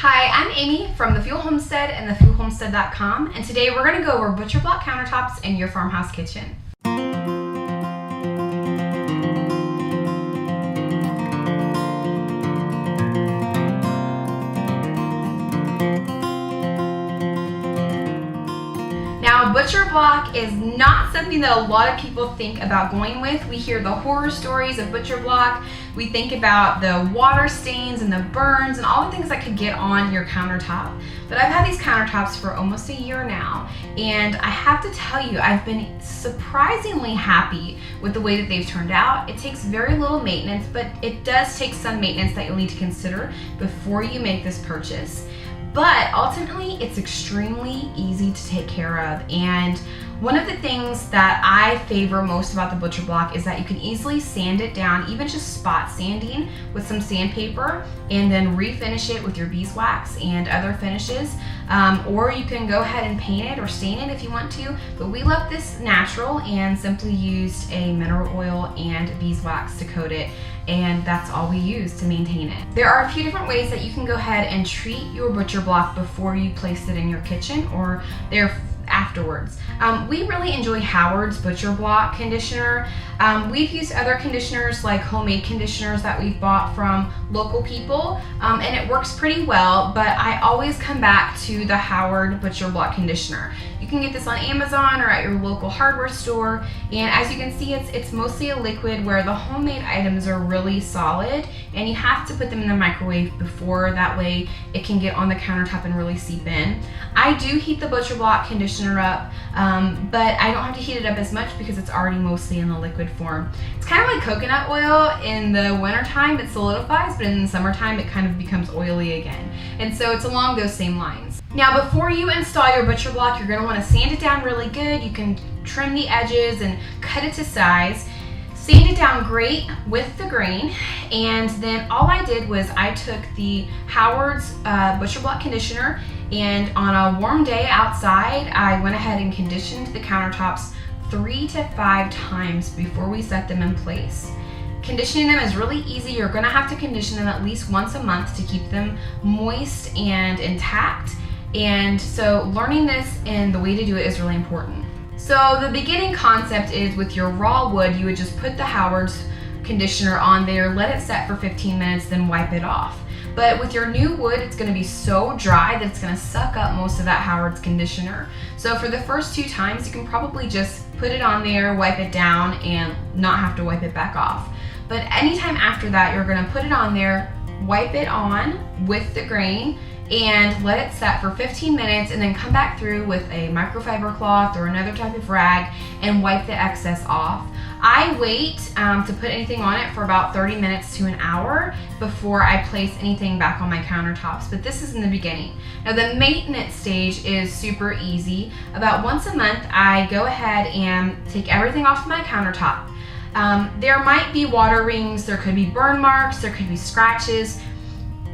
Hi, I'm Amy from The Fuel Homestead and thefuelhomestead.com, and today we're going to go over butcher block countertops in your farmhouse kitchen. Now, butcher block is not something that a lot of people think about going with. We hear the horror stories of butcher block. We think about the water stains and the burns and all the things that could get on your countertop. But I've had these countertops for almost a year now, and I have to tell you, I've been surprisingly happy with the way that they've turned out. It takes very little maintenance, but it does take some maintenance that you'll need to consider before you make this purchase. But ultimately, it's extremely easy to take care of. And one of the things that I favor most about the butcher block is that you can easily sand it down, even just spot sanding with some sandpaper, and then refinish it with your beeswax and other finishes. Or you can go ahead and paint it or stain it if you want to. But we left this natural and simply used a mineral oil and beeswax to coat it. And that's all we use to maintain it. There are a few different ways that you can go ahead and treat your butcher block before you place it in your kitchen or there afterwards. We really enjoy Howard's butcher block conditioner. We've used other conditioners like homemade conditioners that we've bought from local people, and it works pretty well, but I always come back to the Howard butcher block conditioner. You can get this on Amazon or at your local hardware store, and as you can see, it's mostly a liquid where the homemade items are really solid, and you have to put them in the microwave before, that way it can get on the countertop and really seep in. I do heat the butcher block conditioner up, but I don't have to heat it up as much because it's already mostly in the liquid form. It's kind of like coconut oil. In the wintertime it solidifies, but in the summertime it kind of becomes oily again. And so it's along those same lines. Now, before you install your butcher block, you're going to want to sand it down really good. You can trim the edges and cut it to size. Sand it down great with the grain, and then all I did was I took the Howard's butcher block conditioner, and on a warm day outside, I went ahead and conditioned the countertops 3 to 5 times before we set them in place. Conditioning them is really easy. You're going to have to condition them at least once a month to keep them moist and intact. And so learning this and the way to do it is really important. So the beginning concept is with your raw wood, you would just put the Howard's conditioner on there, let it set for 15 minutes, then wipe it off. But with your new wood, it's going to be so dry that it's going to suck up most of that Howard's conditioner. So for the first 2 times, you can probably just put it on there, wipe it down, and not have to wipe it back off. But anytime after that, you're going to put it on there, wipe it on with the grain, and let it set for 15 minutes, and then come back through with a microfiber cloth or another type of rag and wipe the excess off. I wait to put anything on it for about 30 minutes to an hour before I place anything back on my countertops, but this is in the beginning. Now, the maintenance stage is super easy. About once a month, I go ahead and take everything off my countertop. There might be water rings, there could be burn marks, there could be scratches.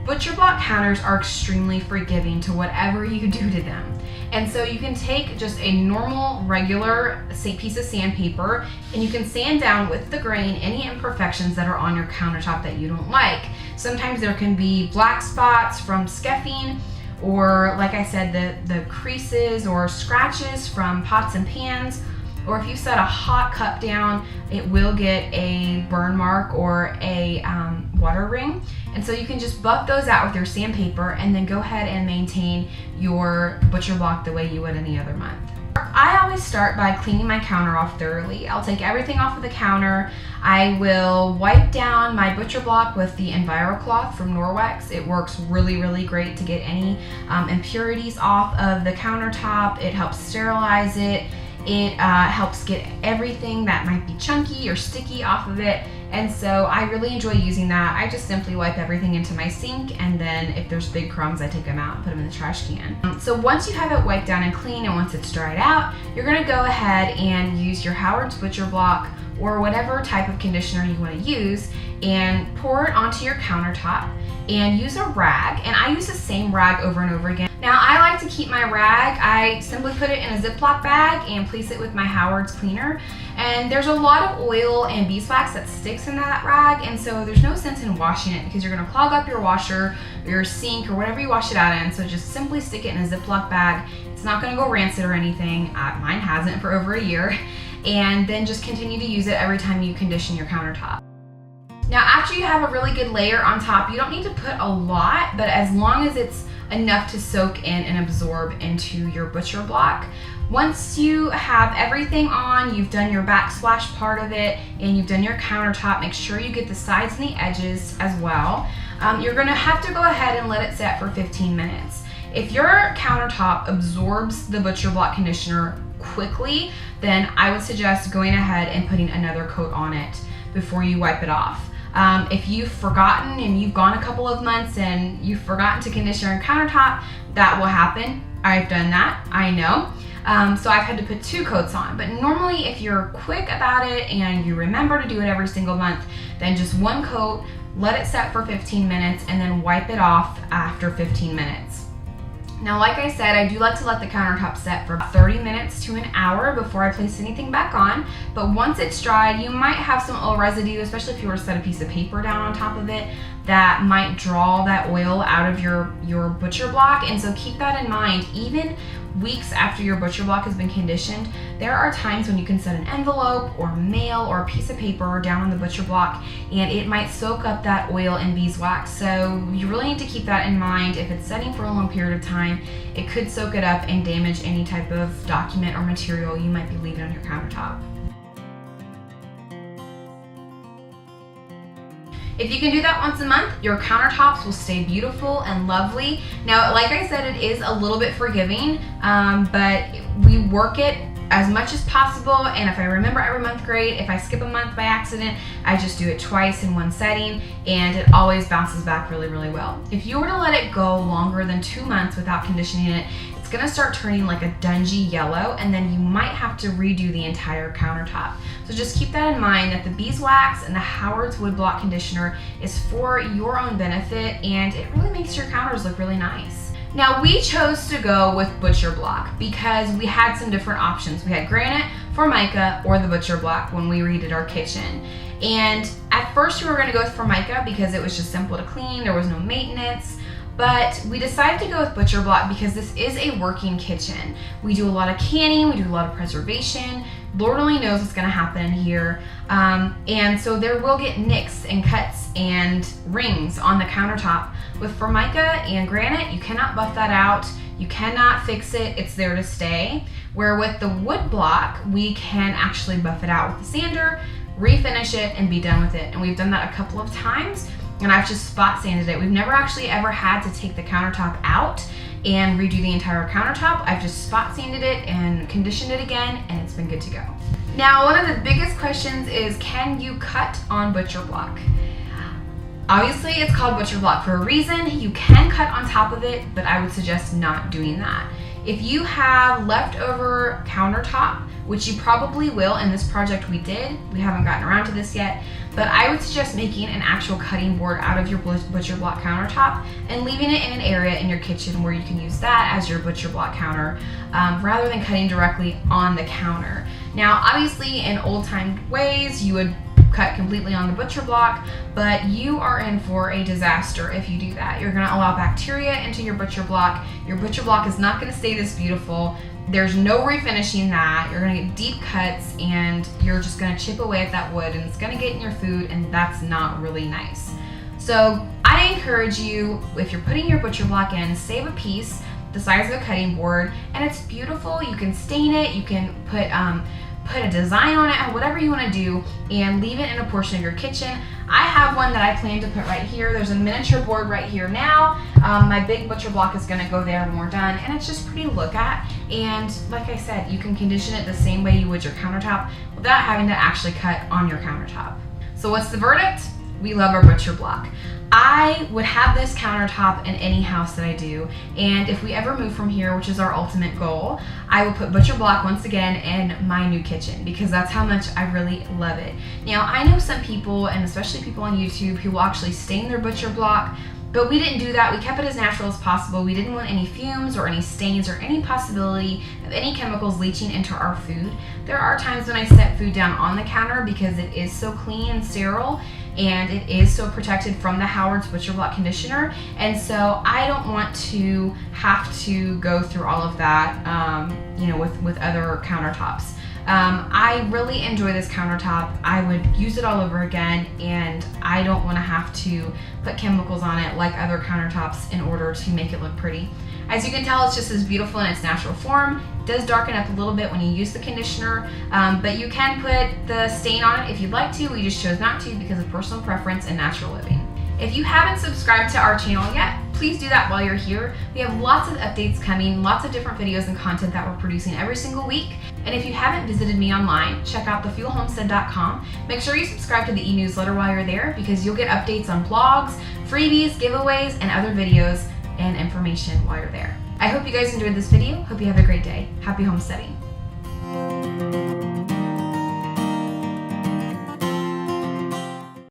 Butcher block counters are extremely forgiving to whatever you do to them. And so you can take just a normal, regular piece of sandpaper, and you can sand down with the grain any imperfections that are on your countertop that you don't like. Sometimes there can be black spots from scuffing, or like I said, the creases or scratches from pots and pans. Or if you set a hot cup down, it will get a burn mark or a water ring. And so you can just buff those out with your sandpaper and then go ahead and maintain your butcher block the way you would any other month. I always start by cleaning my counter off thoroughly. I'll take everything off of the counter. I will wipe down my butcher block with the EnviroCloth from Norwex. It works really, really great to get any impurities off of the countertop. It helps sterilize it. It helps get everything that might be chunky or sticky off of it, and so I really enjoy using that. I just simply wipe everything into my sink, and then if there's big crumbs, I take them out and put them in the trash can. So once you have it wiped down and clean, and once it's dried out, you're going to go ahead and use your Howard's butcher block or whatever type of conditioner you want to use and pour it onto your countertop. and use a rag, and I use the same rag over and over again. Now I like to keep my rag, I simply put it in a Ziploc bag and place it with my Howard's cleaner. And there's a lot of oil and beeswax that sticks in that rag, and so there's no sense in washing it because you're gonna clog up your washer, or your sink, or whatever you wash it out in. So just simply stick it in a Ziploc bag. It's not gonna go rancid or anything. Mine hasn't for over a year. And then just continue to use it every time you condition your countertop. Now after you have a really good layer on top, you don't need to put a lot, but as long as it's enough to soak in and absorb into your butcher block. Once you have everything on, you've done your backsplash part of it, and you've done your countertop, make sure you get the sides and the edges as well. You're gonna have to go ahead and let it set for 15 minutes. If your countertop absorbs the butcher block conditioner quickly, then I would suggest going ahead and putting another coat on it before you wipe it off. If you've forgotten and you've gone a couple of months and you've forgotten to condition your countertop, that will happen. I've done that, I know. So I've had to put 2 coats on, but normally if you're quick about it and you remember to do it every single month, then just 1 coat, let it set for 15 minutes, and then wipe it off after 15 minutes. Now, like I said, I do like to let the countertop set for 30 minutes to an hour before I place anything back on. But once it's dried, you might have some oil residue, especially if you were to set a piece of paper down on top of it, that might draw that oil out of your butcher block. And so keep that in mind. Even weeks after your butcher block has been conditioned, there are times when you can set an envelope or mail or a piece of paper down on the butcher block, and it might soak up that oil and beeswax. So you really need to keep that in mind. If it's setting for a long period of time, it could soak it up and damage any type of document or material you might be leaving on your countertop. If you can do that once a month, your countertops will stay beautiful and lovely. Now, like I said, it is a little bit forgiving, but we work it as much as possible, and if I remember every month, great. If I skip a month by accident, I just do it twice in one setting, and it always bounces back really, really well. If you were to let it go longer than 2 months without conditioning it, it's gonna start turning like a dungy yellow, and then you might have to redo the entire countertop. So just keep that in mind, that the beeswax and the Howard's wood block conditioner is for your own benefit, and it really makes your counters look really nice. Now, we chose to go with butcher block because we had some different options. We had granite, formica, or the butcher block when we redid our kitchen. And at first we were gonna go with formica because it was just simple to clean, there was no maintenance. But we decided to go with butcher block because this is a working kitchen. We do a lot of canning, we do a lot of preservation. Lord only knows what's gonna happen here. And so there will get nicks and cuts and rings on the countertop. With formica and granite, you cannot buff that out. You cannot fix it, it's there to stay. Where with the wood block, we can actually buff it out with the sander, refinish it, and be done with it. And we've done that a couple of times, and I've just spot sanded it. We've never actually ever had to take the countertop out and redo the entire countertop. I've just spot sanded it and conditioned it again, and it's been good to go. Now, one of the biggest questions is, can you cut on butcher block? Obviously, it's called butcher block for a reason. You can cut on top of it, but I would suggest not doing that. If you have leftover countertop, which you probably will, in this project we did, we haven't gotten around to this yet, but I would suggest making an actual cutting board out of your butcher block countertop and leaving it in an area in your kitchen where you can use that as your butcher block counter, rather than cutting directly on the counter. Now, obviously, in old-time ways, you would cut completely on the butcher block, but you are in for a disaster if you do that. You're gonna allow bacteria into your butcher block. Your butcher block is not gonna stay this beautiful. There's no refinishing that. You're gonna get deep cuts, and you're just gonna chip away at that wood, and it's gonna get in your food, and that's not really nice. So I encourage you, if you're putting your butcher block in, save a piece the size of a cutting board, and it's beautiful. You can stain it, you can put a design on it, whatever you want to do, and leave it in a portion of your kitchen. I have one that I plan to put right here. There's a miniature board right here now. My big butcher block is going to go there when we're done, and it's just pretty to look at. And like I said, you can condition it the same way you would your countertop without having to actually cut on your countertop. So what's the verdict? We love our butcher block. I would have this countertop in any house that I do, and if we ever move from here, which is our ultimate goal, I will put butcher block once again in my new kitchen because that's how much I really love it. Now, I know some people, and especially people on YouTube, who will actually stain their butcher block, But we didn't do that. We kept it as natural as possible. We didn't want any fumes or any stains or any possibility of any chemicals leaching into our food. There are times when I set food down on the counter because it is so clean and sterile, and it is so protected from the Howard's Butcher Block conditioner. And so I don't want to have to go through all of that, with other countertops. I really enjoy this countertop. I would use it all over again, and I don't want to have to put chemicals on it like other countertops in order to make it look pretty. As you can tell, it's just as beautiful in its natural form. It does darken up a little bit when you use the conditioner, but you can put the stain on it if you'd like to. We just chose not to because of personal preference and natural living. If you haven't subscribed to our channel yet, please do that while you're here. We have lots of updates coming, lots of different videos and content that we're producing every single week. And if you haven't visited me online, check out thefuelhomestead.com. Make sure you subscribe to the e-newsletter while you're there because you'll get updates on blogs, freebies, giveaways, and other videos and information while you're there. I hope you guys enjoyed this video. Hope you have a great day. Happy homesteading.